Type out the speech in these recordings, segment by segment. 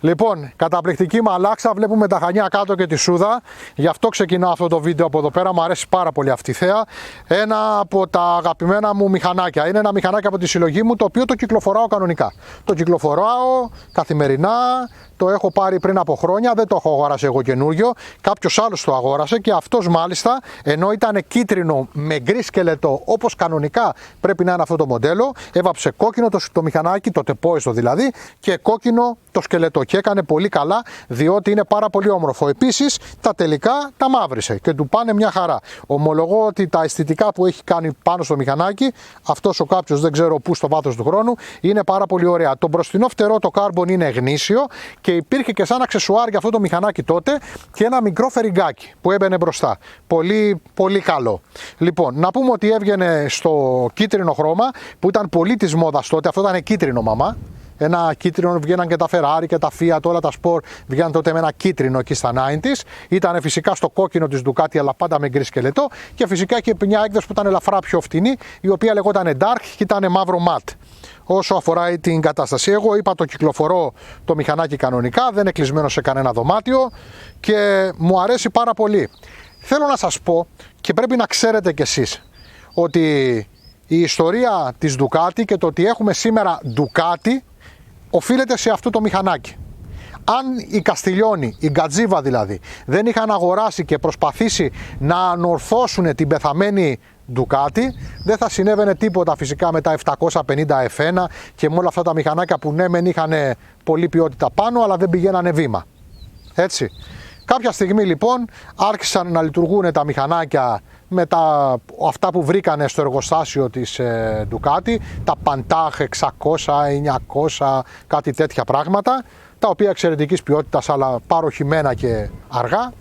Λοιπόν, καταπληκτική μαλάξα, βλέπουμε τα Χανιά κάτω και τη Σούδα. Γι' αυτό ξεκινάω αυτό το βίντεο από εδώ πέρα, μου αρέσει πάρα πολύ αυτή η θέα. Ένα από τα αγαπημένα μου μηχανάκια. Είναι ένα μηχανάκι από τη συλλογή μου, το οποίο το κυκλοφοράω κανονικά. Το κυκλοφοράω καθημερινά. Το έχω πάρει πριν από χρόνια, δεν το έχω αγοράσει εγώ καινούριο. Κάποιος άλλος το αγόρασε και αυτός μάλιστα, ενώ ήταν κίτρινο με γκρι σκελετό, όπως κανονικά πρέπει να είναι αυτό το μοντέλο, έβαψε κόκκινο το μηχανάκι, το τεπόιστο δηλαδή, και κόκκινο το σκελετό. Και έκανε πολύ καλά, διότι είναι πάρα πολύ όμορφο. Επίσης, τα τελικά τα μαύρισε και του πάνε μια χαρά. Ομολογώ ότι τα αισθητικά που έχει κάνει πάνω στο μηχανάκι, αυτός ο κάποιος δεν ξέρω πού στο βάθος του χρόνου, είναι πάρα πολύ ωραία. Το μπροστινό φτερό, το carbon, είναι γνήσιο. Και υπήρχε και σαν αξεσουάρ για αυτό το μηχανάκι τότε και ένα μικρό φεριγκάκι που έμπαινε μπροστά. Πολύ, πολύ καλό. Λοιπόν, να πούμε ότι έβγαινε στο κίτρινο χρώμα που ήταν πολύ της μόδας τότε. Αυτό ήταν κίτρινο, μαμά. Ένα κίτρινο, βγαίναν και τα Ferrari και τα Fiat, όλα τα Sport βγαίναν τότε με ένα κίτρινο εκεί στα 90s. Ήταν φυσικά στο κόκκινο της Ducati, αλλά πάντα με γκρι σκελετό. Και φυσικά και μια έκδοση που ήταν ελαφρά πιο φτηνή, η οποία λεγόταν Dark και ήταν μαύρο ματ. Όσο αφορά την κατάσταση, εγώ είπα το κυκλοφορώ το μηχανάκι κανονικά, δεν είναι κλεισμένο σε κανένα δωμάτιο και μου αρέσει πάρα πολύ. Θέλω να σας πω, και πρέπει να ξέρετε κι εσείς, ότι η ιστορία της Ducati και το ότι έχουμε σήμερα Ducati οφείλεται σε αυτό το μηχανάκι. Αν οι Καστιλιόνι, η Γκατζίβα δηλαδή, δεν είχαν αγοράσει και προσπαθήσει να ανορθώσουν την πεθαμένη Ducati, δεν θα συνέβαινε τίποτα φυσικά με τα 750 F1 και με όλα αυτά τα μηχανάκια που ναι μεν είχαν πολλή ποιότητα πάνω, αλλά δεν πηγαίνανε βήμα. Έτσι. Κάποια στιγμή λοιπόν άρχισαν να λειτουργούν τα μηχανάκια με αυτά που βρήκανε στο εργοστάσιο της Ducati, τα Pantach 600, 900, κάτι τέτοια πράγματα, τα οποία εξαιρετικής ποιότητας αλλά παροχημένα και αργά,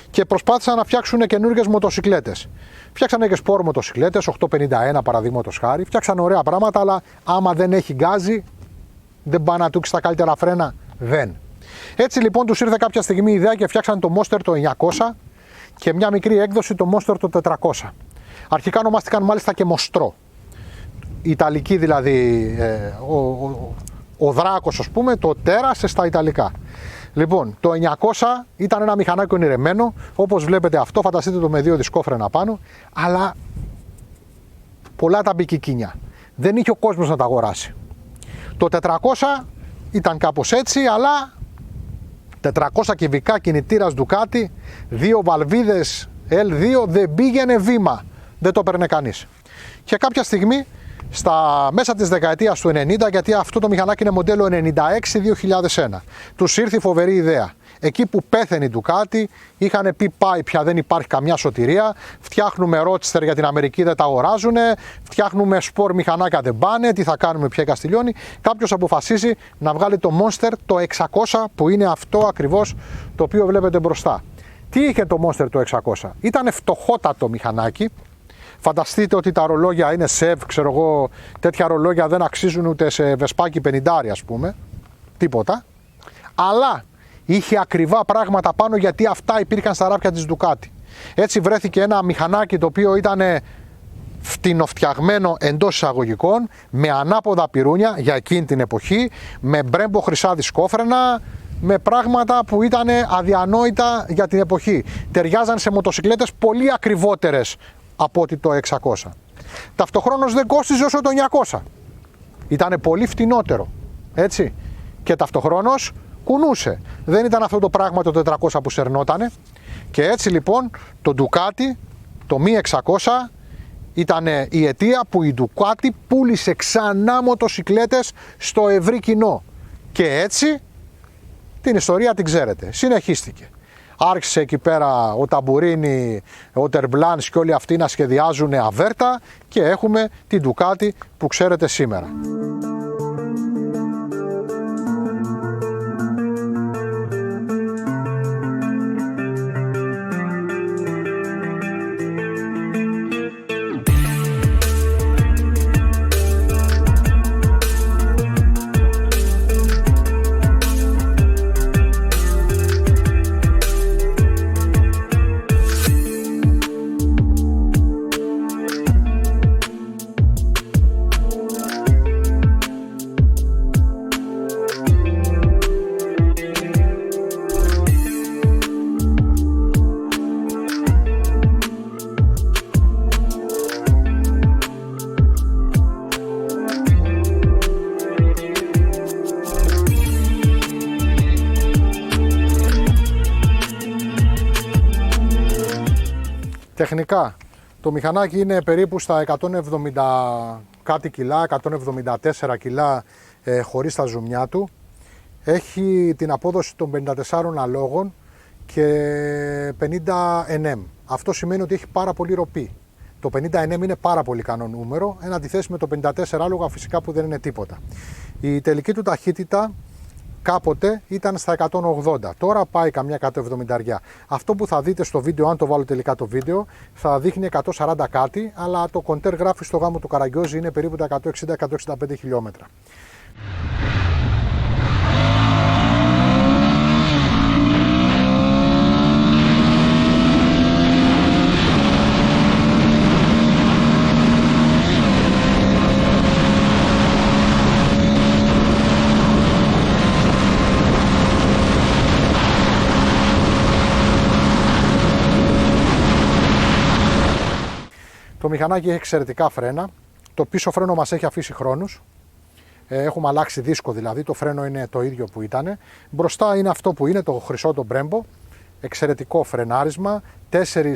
και προσπάθησαν να φτιάξουν καινούργιες μοτοσικλέτες. Φτιάξανε και σπορ μοτοσικλέτες, 851 παραδείγματος χάρη, φτιάξανε ωραία πράγματα, αλλά άμα δεν έχει γκάζι, δεν πάει να τούξει τα καλύτερα φρένα, δεν. Έτσι λοιπόν τους ήρθε κάποια στιγμή η ιδέα και φτιάξανε το Monster το 900 και μια μικρή έκδοση το Monster το 400. Αρχικά ονομάστηκαν μάλιστα και Μοστρό. Ιταλική δηλαδή, ο δράκος ας πούμε, το τέρασε στα Ιταλικά. Λοιπόν, το 900 ήταν ένα μηχανάκι ονειρεμένο, όπως βλέπετε αυτό, φανταστείτε το με δύο δισκόφρενα πάνω, αλλά πολλά τα μπικικίνια. Δεν είχε ο κόσμος να τα αγοράσει. Το 400 ήταν κάπως έτσι, αλλά 400 κυβικά κινητήρας Ducati, δύο βαλβίδες L2, δεν πήγαινε βήμα, δεν το έπαιρνε κανείς. Και κάποια στιγμή, μέσα της δεκαετίας του 90, γιατί αυτό το μηχανάκι είναι μοντέλο 96-2001, τους ήρθε η φοβερή ιδέα. Εκεί που πέθαινε η Ducati, είχαν πει πάει πια, δεν υπάρχει καμιά σωτηρία, φτιάχνουμε Roadster για την Αμερική, δεν τα αγοράζουν, φτιάχνουμε σπορ μηχανάκια, δεν πάνε, τι θα κάνουμε πια, Καστιλιόνι. Κάποιος αποφασίζει να βγάλει το Monster το 600, που είναι αυτό ακριβώς το οποίο βλέπετε μπροστά. Τι είχε το Monster το 600? Ήταν φτωχότατο μηχανάκι. Φανταστείτε ότι τα ρολόγια είναι ΣΕΒ, ξέρω εγώ, τέτοια ρολόγια δεν αξίζουν ούτε σε βεσπάκι 50, ας πούμε, τίποτα. Αλλά είχε ακριβά πράγματα πάνω, γιατί αυτά υπήρχαν στα ράφια της Ducati. Έτσι βρέθηκε ένα μηχανάκι το οποίο ήταν φτηνοφτιαγμένο εντός εισαγωγικών, με ανάποδα πυρούνια για εκείνη την εποχή, με μπρέμπο χρυσά δισκόφρενα, με πράγματα που ήταν αδιανόητα για την εποχή. Ταιριάζαν σε μοτοσικλέτες πολύ ακριβότερες από ότι το 600. Ταυτοχρόνως δεν κόστιζε όσο το 900. Ήτανε πολύ φτηνότερο, έτσι. Και ταυτοχρόνως κουνούσε. Δεν ήταν αυτό το πράγμα το 400 που σερνότανε. Και έτσι λοιπόν το Ducati, το Mi 600, ήταν η αιτία που η Ducati πούλησε ξανά μοτοσικλέτες στο ευρύ κοινό. Και έτσι την ιστορία την ξέρετε. Συνεχίστηκε. Άρχισε εκεί πέρα ο Ταμπουρίνι, ο Τερμπλάνς και όλοι αυτοί να σχεδιάζουν αβέρτα και έχουμε την Ducati που ξέρετε σήμερα. Τεχνικά, το μηχανάκι είναι περίπου στα 170 κάτι κιλά, 174 κιλά χωρίς τα ζουμιά του. Έχει την απόδοση των 54 αλόγων και 50 Nm. Αυτό σημαίνει ότι έχει πάρα πολύ ροπή. Το 50 Nm είναι πάρα πολύ ικανό νούμερο, εν αντιθέσει με το 54 άλογα φυσικά που δεν είναι τίποτα. Η τελική του ταχύτητα κάποτε ήταν στα 180, τώρα πάει καμιά 170. Αυτό που θα δείτε στο βίντεο, αν το βάλω τελικά το βίντεο, θα δείχνει 140 κάτι, αλλά το κοντέρ γράφει στο γάμο του Καραγκιόζη είναι περίπου τα 160-165 χιλιόμετρα. Το μηχανάκι έχει εξαιρετικά φρένα. Το πίσω φρένο μας έχει αφήσει χρόνους. Έχουμε αλλάξει δίσκο δηλαδή. Το φρένο είναι το ίδιο που ήταν. Μπροστά είναι αυτό που είναι, το χρυσό το Brembo. Εξαιρετικό φρενάρισμα. 4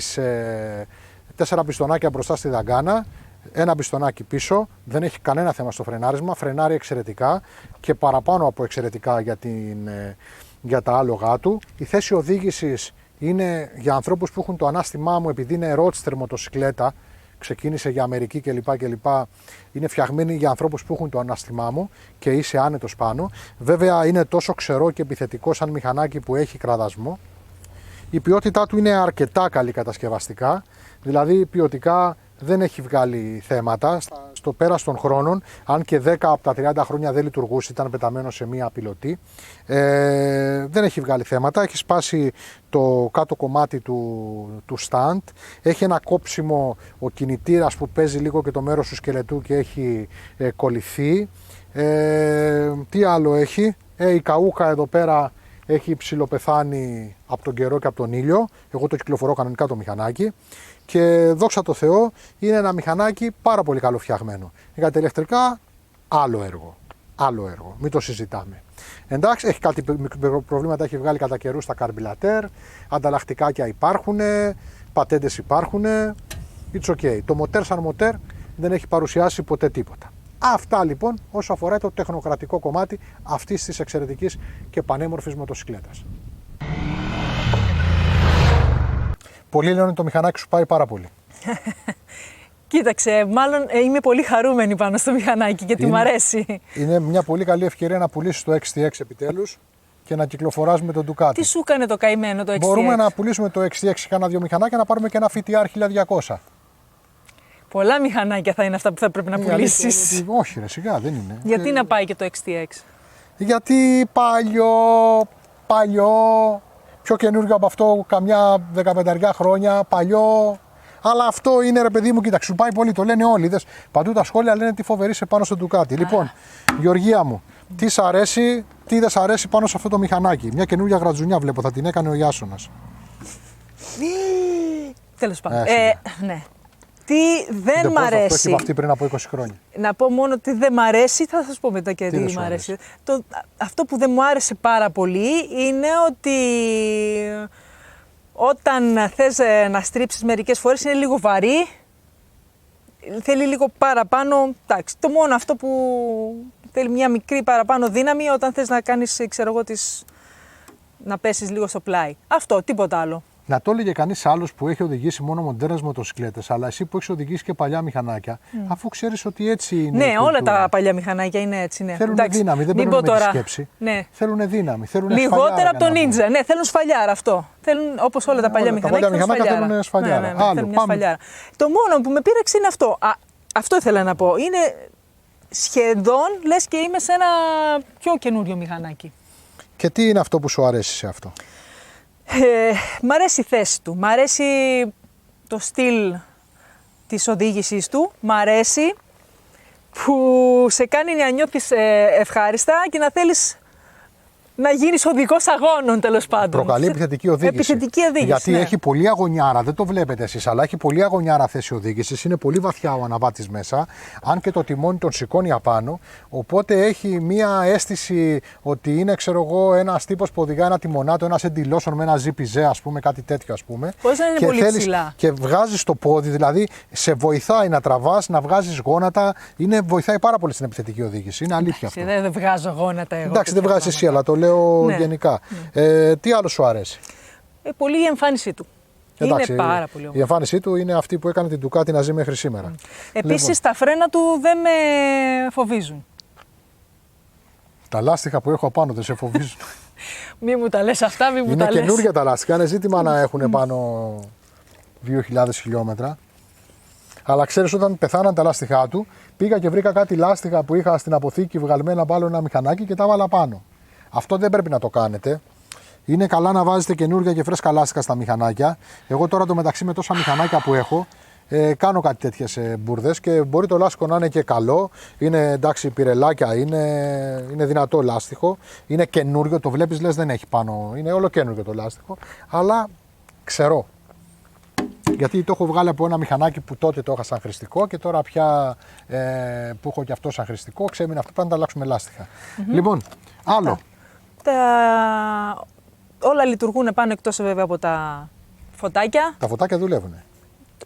πιστονάκια μπροστά στη δαγκάνα. Ένα πιστονάκι πίσω. Δεν έχει κανένα θέμα στο φρενάρισμα. Φρενάρει εξαιρετικά και παραπάνω από εξαιρετικά για τα άλογά του. Η θέση οδήγησης είναι για ανθρώπους που έχουν το ανάστημά μου, επειδή είναι roadster μοτοσυκλέτα. Ξεκίνησε για Αμερική κλπ. Είναι φτιαγμένη για ανθρώπους που έχουν το ανάστημά μου και είσαι άνετος πάνω. Βέβαια είναι τόσο ξερό και επιθετικό σαν μηχανάκι που έχει κραδασμό. Η ποιότητά του είναι αρκετά καλή κατασκευαστικά, δηλαδή ποιοτικά δεν έχει βγάλει θέματα. Στο πέρας των χρόνων, αν και 10 από τα 30 χρόνια δεν λειτουργούσε, ήταν πεταμένο σε μία πιλωτή, δεν έχει βγάλει θέματα. Έχει σπάσει το κάτω κομμάτι του stand, έχει ένα κόψιμο ο κινητήρας που παίζει λίγο και το μέρος του σκελετού και έχει κολληθεί. Τι άλλο έχει, η καούκα εδώ πέρα έχει ψιλοπεθάνει από τον καιρό και από τον ήλιο. Εγώ το κυκλοφορώ κανονικά το μηχανάκι. Και δόξα τω Θεώ είναι ένα μηχανάκι πάρα πολύ καλοφτιαγμένο. Για τα ηλεκτρικά άλλο έργο. Άλλο έργο. Μην το συζητάμε. Εντάξει, έχει κάτι προβλήματα, έχει βγάλει κατά καιρού στα καρμπιλατέρ. Ανταλλακτικάκια υπάρχουν. Πατέντες υπάρχουν. It's okay. Το μοτέρ σαν μοτέρ δεν έχει παρουσιάσει ποτέ τίποτα. Αυτά λοιπόν όσο αφορά το τεχνοκρατικό κομμάτι αυτής της εξαιρετικής και πανέμορφης μοτοσυκλέτας. Πολλοί λένε ότι το μηχανάκι σου πάει πάρα πολύ. Κοίταξε, μάλλον είμαι πολύ χαρούμενη πάνω στο μηχανάκι γιατί μου αρέσει. Είναι μια πολύ καλή ευκαιρία να πουλήσεις το XTX επιτέλους και να κυκλοφοράς με τον Ducati. Τι σου έκανε το καημένο το XTX? Μπορούμε να πουλήσουμε το XTX και κάνα 2 μηχανάκια, να πάρουμε και ένα FTR 1200. Πολλά μηχανάκια θα είναι αυτά που θα πρέπει να πουλήσεις. Όχι ρε, σιγά δεν είναι. Γιατί να πάει και το XTX? Γιατί παλιό, πιο καινούργιο από αυτό, καμιά 15 χρόνια, παλιό. Αλλά αυτό είναι ρε παιδί μου, κοίταξε, σου πάει πολύ, το λένε όλοι. Είδες, παντού τα σχόλια λένε τι φοβερή είσαι πάνω στο Ducati. Λοιπόν, Γεωργία μου, τι σ' αρέσει, τι δεν σ' αρέσει πάνω σε αυτό το μηχανάκι? Μια καινούργια γρατζουνιά βλέπω, θα την έκανε ο Ιάσονας. Τέλος πάντων. Ναι. Τι δεν μ' αρέσει. Αυτό έχει βαφτεί πριν από 20 χρόνια. Να πω μόνο τι δεν μ' αρέσει, θα σας πω μετά και τι μ' αρέσει. Αυτό που δεν μου άρεσε πάρα πολύ είναι ότι όταν θες να στρίψεις μερικές φορές είναι λίγο βαρύ, θέλει λίγο παραπάνω, εντάξει, το μόνο αυτό που θέλει μια μικρή παραπάνω δύναμη όταν θες να κάνεις, ξέρω εγώ, να πέσεις λίγο στο πλάι. Αυτό, τίποτα άλλο. Να το έλεγε κανείς άλλος που έχει οδηγήσει μόνο μοντέρνες μοτοσυκλέτες, αλλά εσύ που έχεις οδηγήσει και παλιά μηχανάκια, αφού ξέρεις ότι έτσι είναι. Ναι, όλα τα παλιά μηχανάκια είναι έτσι. Ναι. Θέλουν δύναμη, δεν παίρνουν με τη σκέψη. Ναι. Θέλουν δύναμη. Θέλουν λιγότερα από το Ninja. Ναι, θέλουν σφαλιάρα αυτό. Θέλουν όπως όλα τα παλιά μηχανάκια. Τα παλιά μηχανάκια θέλουν σφαλιάρα. Ναι, θέλουν μια σφαλιάρα. Το μόνο που με πείραξε είναι αυτό. Αυτό ήθελα να πω. Είναι σχεδόν λες και είμαι σε ένα πιο καινούριο μηχανάκι. Και τι είναι αυτό που σου αρέσει σε αυτό? Μ' αρέσει η θέση του, μ' αρέσει το στυλ της οδήγησης του, μ' αρέσει που σε κάνει να νιώθεις ευχάριστα και να θέλεις να γίνεις οδηγός αγώνων, τέλος πάντων. Προκαλεί επιθετική οδήγηση. Επιθετική οδήγηση. Γιατί ναι. έχει πολύ αγωνιάρα, δεν το βλέπετε εσείς, αλλά έχει πολύ αγωνιάρα θέση οδήγησης. Είναι πολύ βαθιά ο αναβάτης μέσα, αν και το τιμόνι τον σηκώνει απάνω. Οπότε έχει μία αίσθηση ότι είναι, ξέρω εγώ, ένας τύπος που οδηγά ένα τιμονάτο, ένας εντυλώσον με ένα ζιπιζέ, ας πούμε, κάτι τέτοιο, ας πούμε. Πώς να είναι και πολύ ψηλά. Και βγάζεις το πόδι, δηλαδή σε βοηθάει να τραβάς, να βγάζεις γόνατα. Βοηθάει πάρα πολύ στην επιθετική οδήγηση. Είναι αλήθεια αυτό. Δεν βγάζω γόνατα εγώ. Εντάξει, δεν βγάζεις εσύ, αλλά το λέω ναι. γενικά. Τι άλλο σου αρέσει? Πολύ η εμφάνισή του. Εντάξει, είναι πάρα πολύ όμορφο. η εμφάνισή του είναι αυτή που έκανε την Ducati να ζει μέχρι σήμερα. Επίσης Λοιπόν, τα φρένα του δεν με φοβίζουν. τα λάστιχα που έχω απάνω δεν σε φοβίζουν? Μη μου τα λες αυτά, μη μου τα Είναι λες. καινούργια τα λάστιχα, είναι ζήτημα να έχουν πάνω 2.000 χιλιόμετρα. Αλλά ξέρεις, όταν πεθάναν τα λάστιχά του, πήγα και βρήκα κάτι λάστιχα που είχα στην αποθήκη βγαλμένα από άλλο ένα μηχανάκι και τα βάλα πάνω. Αυτό δεν πρέπει να το κάνετε. Είναι καλά να βάζετε καινούργια και φρέσκα λάστιχα στα μηχανάκια. Εγώ τώρα το μεταξύ με τόσα μηχανάκια που έχω, κάνω κάτι τέτοιες μπουρδες και μπορεί το λάστιχο να είναι και καλό. Είναι εντάξει, πυρελάκια, είναι δυνατό λάστιχο. Είναι καινούργιο, το βλέπεις, λες δεν έχει πάνω. Είναι όλο καινούργιο το λάστιχο. Αλλά ξερό. Γιατί το έχω βγάλει από ένα μηχανάκι που τότε το είχα σαν χρηστικό και τώρα πια που έχω και αυτό σαν χρηστικό, ξέμεινε αυτό, πρέπει να τα αλλάξουμε λάστιχα. Λοιπόν, άλλο. Όλα λειτουργούν πάνω, εκτός βέβαια από τα φωτάκια. Τα φωτάκια δουλεύουν.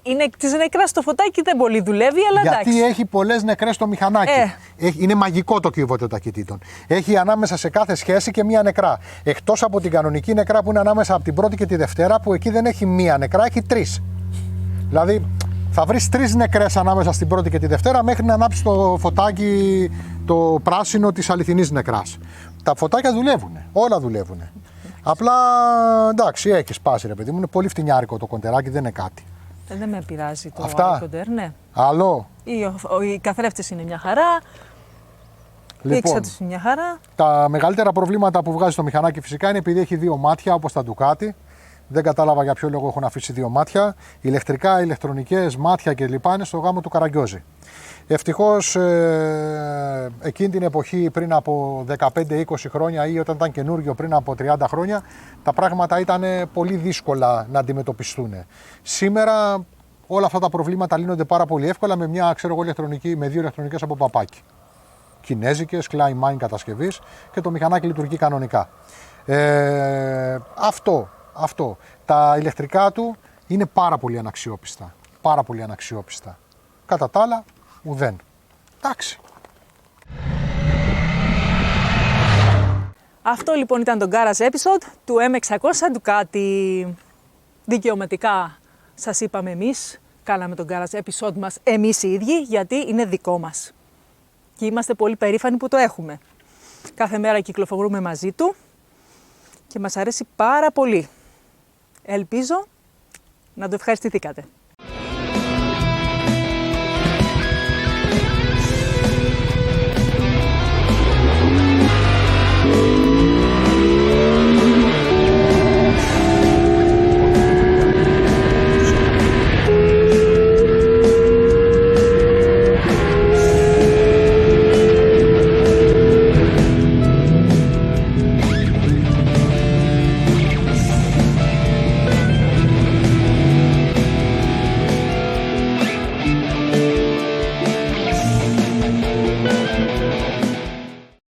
Είναι της νεκράς το φωτάκι, δεν πολύ δουλεύει, αλλά Γιατί εντάξει. έχει πολλές νεκρές το μηχανάκι. Είναι μαγικό το κυβότιο ταχυτήτων. Έχει ανάμεσα σε κάθε σχέση και μία νεκρά. Εκτός από την κανονική νεκρά που είναι ανάμεσα από την πρώτη και τη Δευτέρα, που εκεί δεν έχει μία νεκρά, έχει τρεις. Δηλαδή θα βρεις τρεις νεκρές ανάμεσα στην πρώτη και τη Δευτέρα μέχρι να ανάψεις το φωτάκι το πράσινο της αληθινής νεκράς. Τα φωτάκια δουλεύουν, όλα δουλεύουν. Απλά εντάξει, έχει σπάσει ρε παιδί μου, είναι πολύ φτηνιάρικο το κοντεράκι, δεν είναι κάτι. Δεν με πειράζει το Αυτά. ναι. Άλλο. Οι καθρέφτες είναι μια χαρά. Η εξάτηση είναι μια χαρά. Τα μεγαλύτερα προβλήματα που βγάζει το μηχανάκι φυσικά είναι επειδή έχει δύο μάτια όπως τα Ducati. Δεν κατάλαβα για ποιο λόγο έχουν αφήσει δύο μάτια. Ηλεκτρικά, ηλεκτρονικές, μάτια κλπ. Είναι στο γάμο του Καραγκιόζη. Ευτυχώς εκείνη την εποχή πριν από 15-20 χρόνια ή όταν ήταν καινούργιο πριν από 30 χρόνια τα πράγματα ήταν πολύ δύσκολα να αντιμετωπιστούν. Σήμερα όλα αυτά τα προβλήματα λύνονται πάρα πολύ εύκολα με μια ηλεκτρονική, με δύο ηλεκτρονικές από παπάκι. Κινέζικες, Kleinmein κατασκευής και το μηχανάκι λειτουργεί κανονικά. Αυτό. Τα ηλεκτρικά του είναι πάρα πολύ αναξιόπιστα. Πάρα πολύ αναξιόπιστα. Κατά τα άλλα, ουδέν. Εντάξει. Αυτό λοιπόν ήταν το Garage Episode του M600 Ducati. Δικαιωματικά σας είπαμε εμείς, κάναμε τον Garage Episode μας εμείς οι ίδιοι, γιατί είναι δικό μας. Και είμαστε πολύ περήφανοι που το έχουμε. Κάθε μέρα κυκλοφορούμε μαζί του και μας αρέσει πάρα πολύ. Ελπίζω να το ευχαριστηθήκατε.